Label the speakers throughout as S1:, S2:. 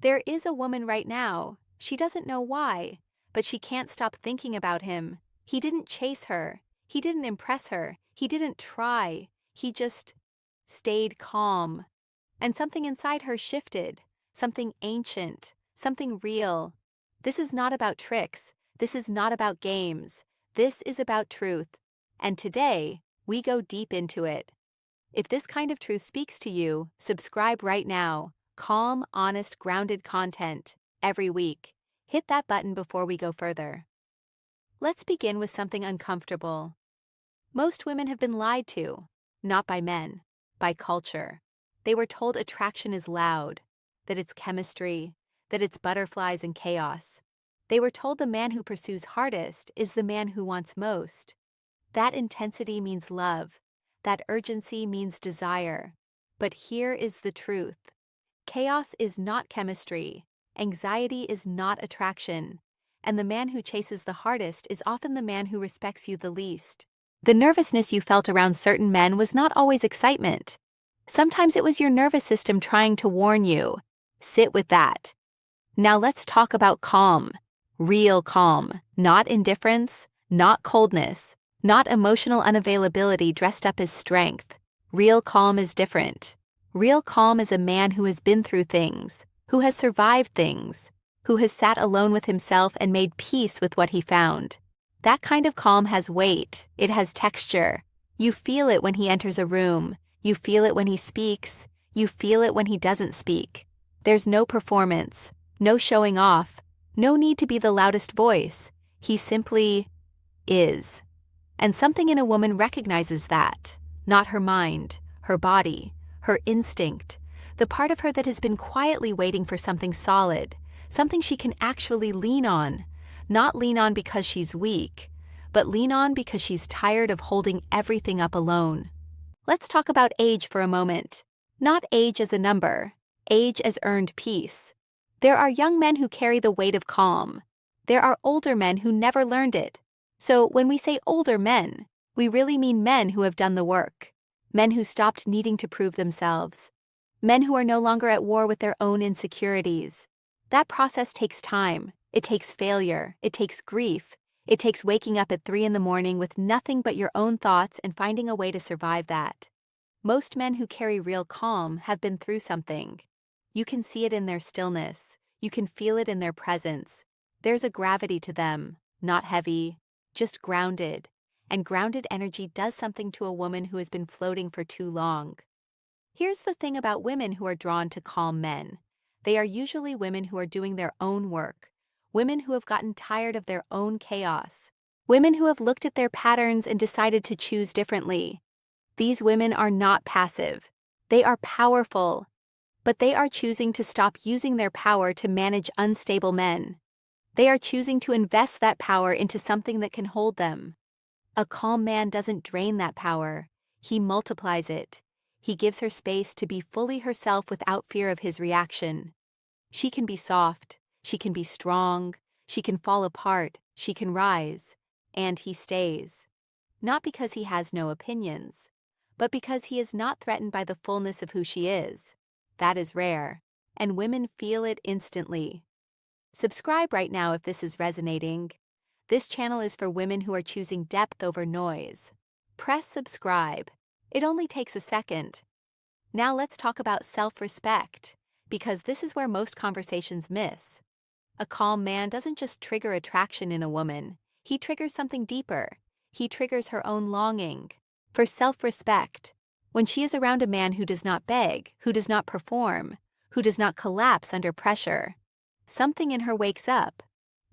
S1: There is a woman right now. She doesn't know why, but she can't stop thinking about him. He didn't chase her. He didn't impress her. He didn't try. He just stayed calm. And something inside her shifted. Something ancient. Something real. This is not about tricks. This is not about games. This is about truth. And today, we go deep into it. If this kind of truth speaks to you, subscribe right now. Calm, honest, grounded content every week. Hit that button before we go further. Let's begin with something uncomfortable. Most women have been lied to, not by men, by culture. They were told attraction is loud, that it's chemistry, that it's butterflies and chaos. They were told the man who pursues hardest is the man who wants most. That intensity means love. That urgency means desire. But here is the truth. Chaos is not chemistry. Anxiety is not attraction. And the man who chases the hardest is often the man who respects you the least. The nervousness you felt around certain men was not always excitement. Sometimes it was your nervous system trying to warn you. Sit with that. Now let's talk about calm. Real calm. Not indifference, not coldness, not emotional unavailability dressed up as strength. Real calm is different. Real calm is a man who has been through things, who has survived things, who has sat alone with himself and made peace with what he found. That kind of calm has weight, it has texture. You feel it when he enters a room, you feel it when he speaks, you feel it when he doesn't speak. There's no performance, no showing off, no need to be the loudest voice. He simply is. And something in a woman recognizes that. Not her mind, her body, her instinct, the part of her that has been quietly waiting for something solid, something she can actually lean on. Not lean on because she's weak, but lean on because she's tired of holding everything up alone. Let's talk about age for a moment. Not age as a number, age as earned peace. There are young men who carry the weight of calm. There are older men who never learned it. So when we say older men, we really mean men who have done the work. Men who stopped needing to prove themselves. Men who are no longer at war with their own insecurities. That process takes time. It takes failure. It takes grief. It takes waking up at 3 a.m. with nothing but your own thoughts and finding a way to survive that. Most men who carry real calm have been through something. You can see it in their stillness. You can feel it in their presence. There's a gravity to them, not heavy, just grounded. And grounded energy does something to a woman who has been floating for too long. Here's the thing about women who are drawn to calm men. They are usually women who are doing their own work. Women who have gotten tired of their own chaos. Women who have looked at their patterns and decided to choose differently. These women are not passive. They are powerful. But they are choosing to stop using their power to manage unstable men. They are choosing to invest that power into something that can hold them. A calm man doesn't drain that power. He multiplies it. He gives her space to be fully herself without fear of his reaction. She can be soft. She can be strong. She can fall apart. She can rise. And he stays. Not because he has no opinions, but because he is not threatened by the fullness of who she is. That is rare, and women feel it instantly. Subscribe right now if this is resonating. This channel is for women who are choosing depth over noise. Press subscribe. It only takes a second. Now let's talk about self-respect, because this is where most conversations miss. A calm man doesn't just trigger attraction in a woman. He triggers something deeper. He triggers her own longing for self-respect. When she is around a man who does not beg, who does not perform, who does not collapse under pressure, something in her wakes up.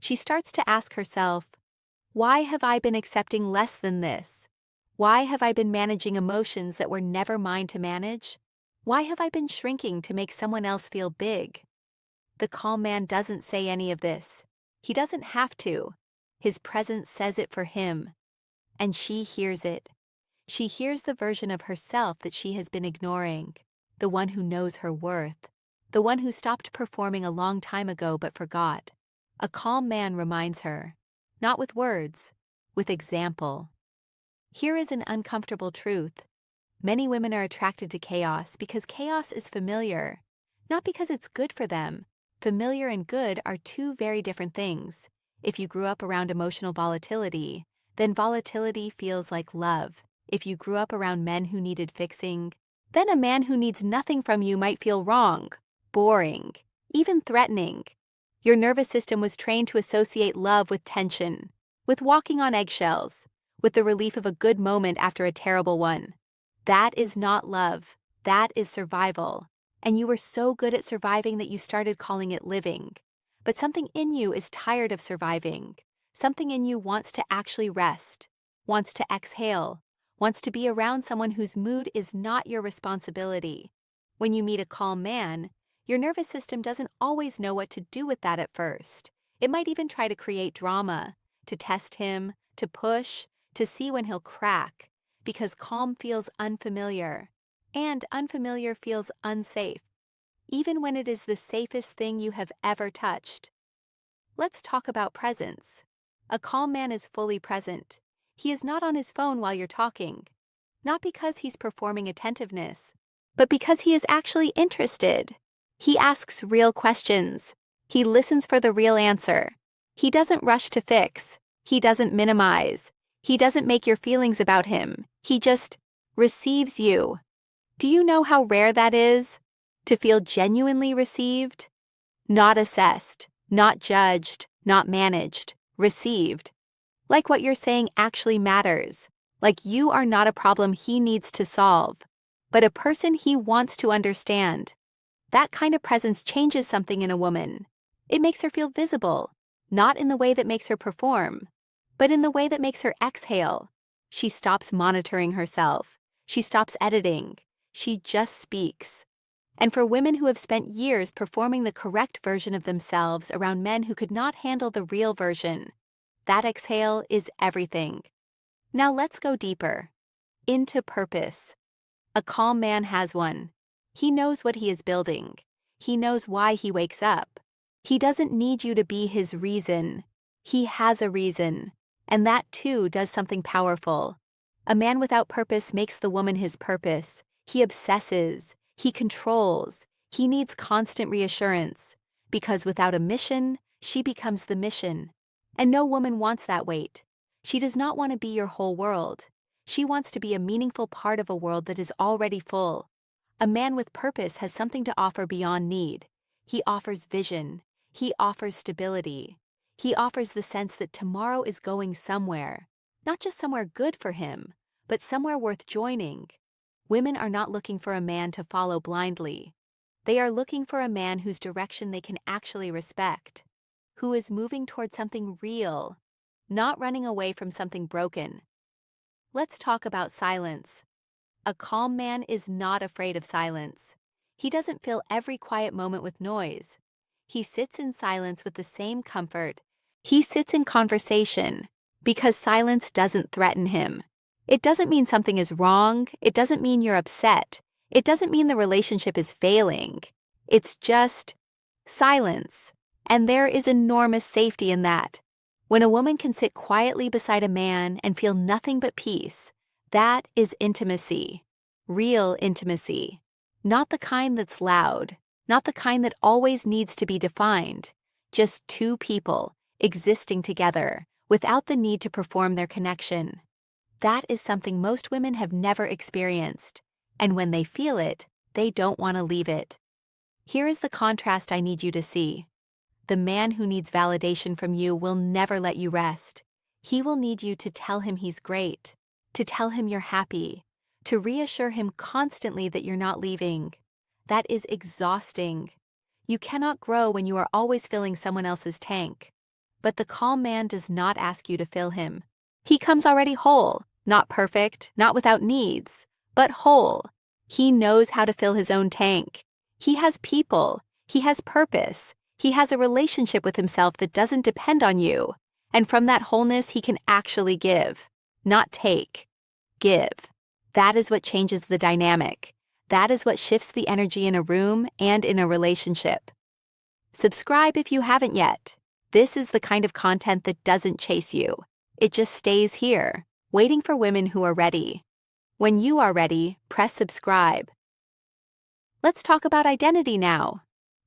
S1: She starts to ask herself, why have I been accepting less than this? Why have I been managing emotions that were never mine to manage? Why have I been shrinking to make someone else feel big? The calm man doesn't say any of this. He doesn't have to. His presence says it for him. And she hears it. She hears the version of herself that she has been ignoring, the one who knows her worth, the one who stopped performing a long time ago but forgot. A calm man reminds her, not with words, with example. Here is an uncomfortable truth. Many women are attracted to chaos because chaos is familiar, not because it's good for them, Familiar and good are two very different things. If you grew up around emotional volatility, then volatility feels like love. If you grew up around men who needed fixing, then a man who needs nothing from you might feel wrong, boring, even threatening. Your nervous system was trained to associate love with tension, with walking on eggshells, with the relief of a good moment after a terrible one. That is not love. That is survival. And you were so good at surviving that you started calling it living. But something in you is tired of surviving. Something in you wants to actually rest, wants to exhale, wants to be around someone whose mood is not your responsibility. When you meet a calm man, your nervous system doesn't always know what to do with that at first. It might even try to create drama, to test him, to push, to see when he'll crack, because calm feels unfamiliar, and unfamiliar feels unsafe, even when it is the safest thing you have ever touched. Let's talk about presence. A calm man is fully present. He is not on his phone while you're talking, not because he's performing attentiveness, but because he is actually interested. He asks real questions. He listens for the real answer. He doesn't rush to fix. He doesn't minimize. He doesn't make your feelings about him. He just receives you. Do you know how rare that is? To feel genuinely received? Not assessed, not judged, not managed, received. Like what you're saying actually matters. Like you are not a problem he needs to solve, but a person he wants to understand. That kind of presence changes something in a woman. It makes her feel visible, not in the way that makes her perform, but in the way that makes her exhale. She stops monitoring herself. She stops editing. She just speaks. And for women who have spent years performing the correct version of themselves around men who could not handle the real version, that exhale is everything. Now let's go deeper. Into purpose. A calm man has one. He knows what he is building. He knows why he wakes up. He doesn't need you to be his reason. He has a reason. And that too does something powerful. A man without purpose makes the woman his purpose. He obsesses. He controls. He needs constant reassurance. Because without a mission, she becomes the mission. And no woman wants that weight. She does not want to be your whole world. She wants to be a meaningful part of a world that is already full. A man with purpose has something to offer beyond need. He offers vision. He offers stability. He offers the sense that tomorrow is going somewhere. Not just somewhere good for him, but somewhere worth joining. Women are not looking for a man to follow blindly. They are looking for a man whose direction they can actually respect, who is moving toward something real, not running away from something broken. Let's talk about silence. A calm man is not afraid of silence. He doesn't fill every quiet moment with noise. He sits in silence with the same comfort. He sits in conversation because silence doesn't threaten him. It doesn't mean something is wrong. It doesn't mean you're upset. It doesn't mean the relationship is failing. It's just silence. And there is enormous safety in that. When a woman can sit quietly beside a man and feel nothing but peace, that is intimacy. Real intimacy. Not the kind that's loud. Not the kind that always needs to be defined. Just two people existing together without the need to perform their connection. That is something most women have never experienced, and when they feel it, they don't want to leave it. Here is the contrast I need you to see. The man who needs validation from you will never let you rest. He will need you to tell him he's great, to tell him you're happy, to reassure him constantly that you're not leaving. That is exhausting. You cannot grow when you are always filling someone else's tank. But the calm man does not ask you to fill him. He comes already whole, not perfect, not without needs, but whole. He knows how to fill his own tank. He has people. He has purpose. He has a relationship with himself that doesn't depend on you. And from that wholeness, he can actually give, not take. Give. That is what changes the dynamic. That is what shifts the energy in a room and in a relationship. Subscribe if you haven't yet. This is the kind of content that doesn't chase you. It just stays here, waiting for women who are ready. When you are ready, press subscribe. Let's talk about identity now.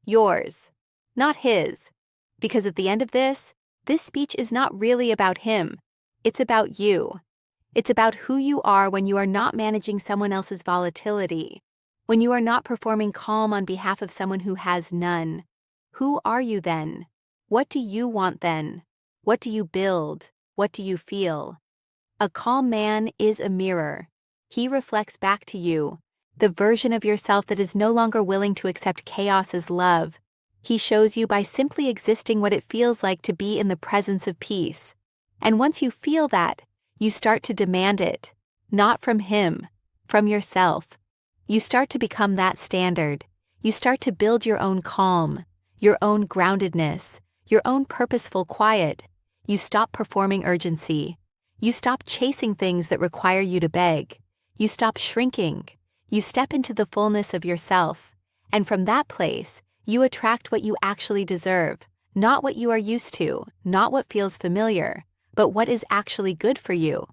S1: Yours. not his. Because at the end of this speech is not really about him. It's about you. It's about who you are when you are not managing someone else's volatility, when you are not performing calm on behalf of someone who has none. Who are you then? What do you want then? What do you build? What do you feel? A calm man is a mirror. He reflects back to you, the version of yourself that is no longer willing to accept chaos as love. He shows you by simply existing what it feels like to be in the presence of peace. And once you feel that, you start to demand it, not from him, from yourself. You start to become that standard. You start to build your own calm, your own groundedness, your own purposeful quiet. You stop performing urgency. You stop chasing things that require you to beg. You stop shrinking. You step into the fullness of yourself. And from that place, you attract what you actually deserve, not what you are used to, not what feels familiar, but what is actually good for you.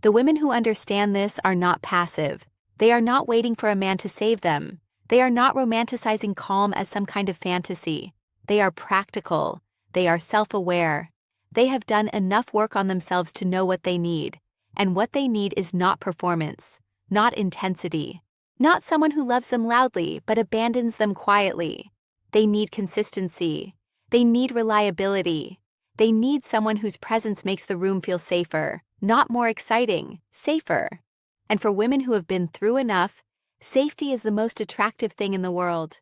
S1: The women who understand this are not passive. They are not waiting for a man to save them. They are not romanticizing calm as some kind of fantasy. They are practical. They are self-aware. They have done enough work on themselves to know what they need. And what they need is not performance, not intensity, not someone who loves them loudly but abandons them quietly. They need consistency. They need reliability. They need someone whose presence makes the room feel safer, not more exciting, safer. And for women who have been through enough, safety is the most attractive thing in the world.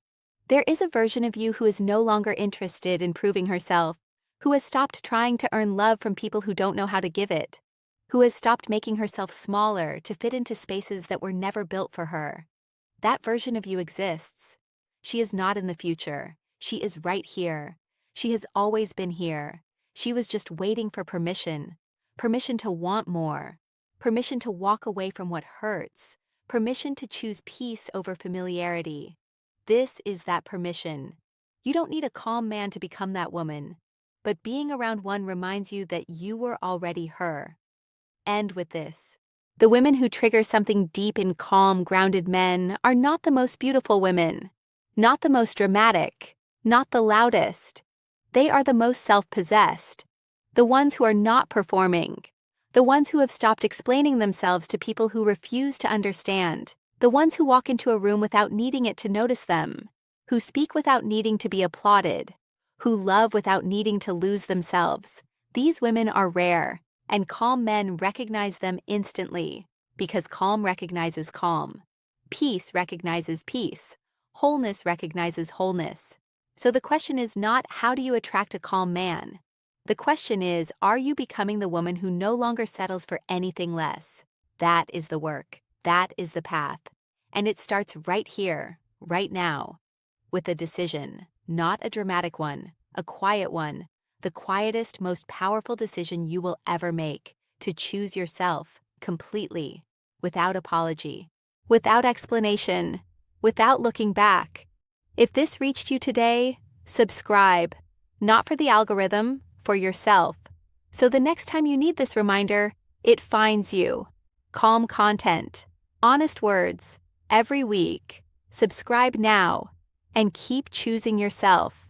S1: There is a version of you who is no longer interested in proving herself, who has stopped trying to earn love from people who don't know how to give it, who has stopped making herself smaller to fit into spaces that were never built for her. That version of you exists. She is not in the future. She is right here. She has always been here. She was just waiting for permission. Permission to want more. Permission to walk away from what hurts. Permission to choose peace over familiarity. This is that permission. You don't need a calm man to become that woman, but being around one reminds you that you were already her. End with this. The women who trigger something deep in calm, grounded men are not the most beautiful women, not the most dramatic, not the loudest. They are the most self-possessed, the ones who are not performing, the ones who have stopped explaining themselves to people who refuse to understand, the ones who walk into a room without needing it to notice them, who speak without needing to be applauded, who love without needing to lose themselves. These women are rare, and calm men recognize them instantly, because calm recognizes calm. Peace recognizes peace. Wholeness recognizes wholeness. So the question is not how do you attract a calm man? The question is, are you becoming the woman who no longer settles for anything less? That is the work. That is the path. And it starts right here, right now, with a decision, not a dramatic one, a quiet one, the quietest, most powerful decision you will ever make, to choose yourself completely, without apology, without explanation, without looking back. If this reached you today, subscribe, not for the algorithm, for yourself. So the next time you need this reminder, it finds you. Calm content, honest words, every week. Subscribe now, and keep choosing yourself.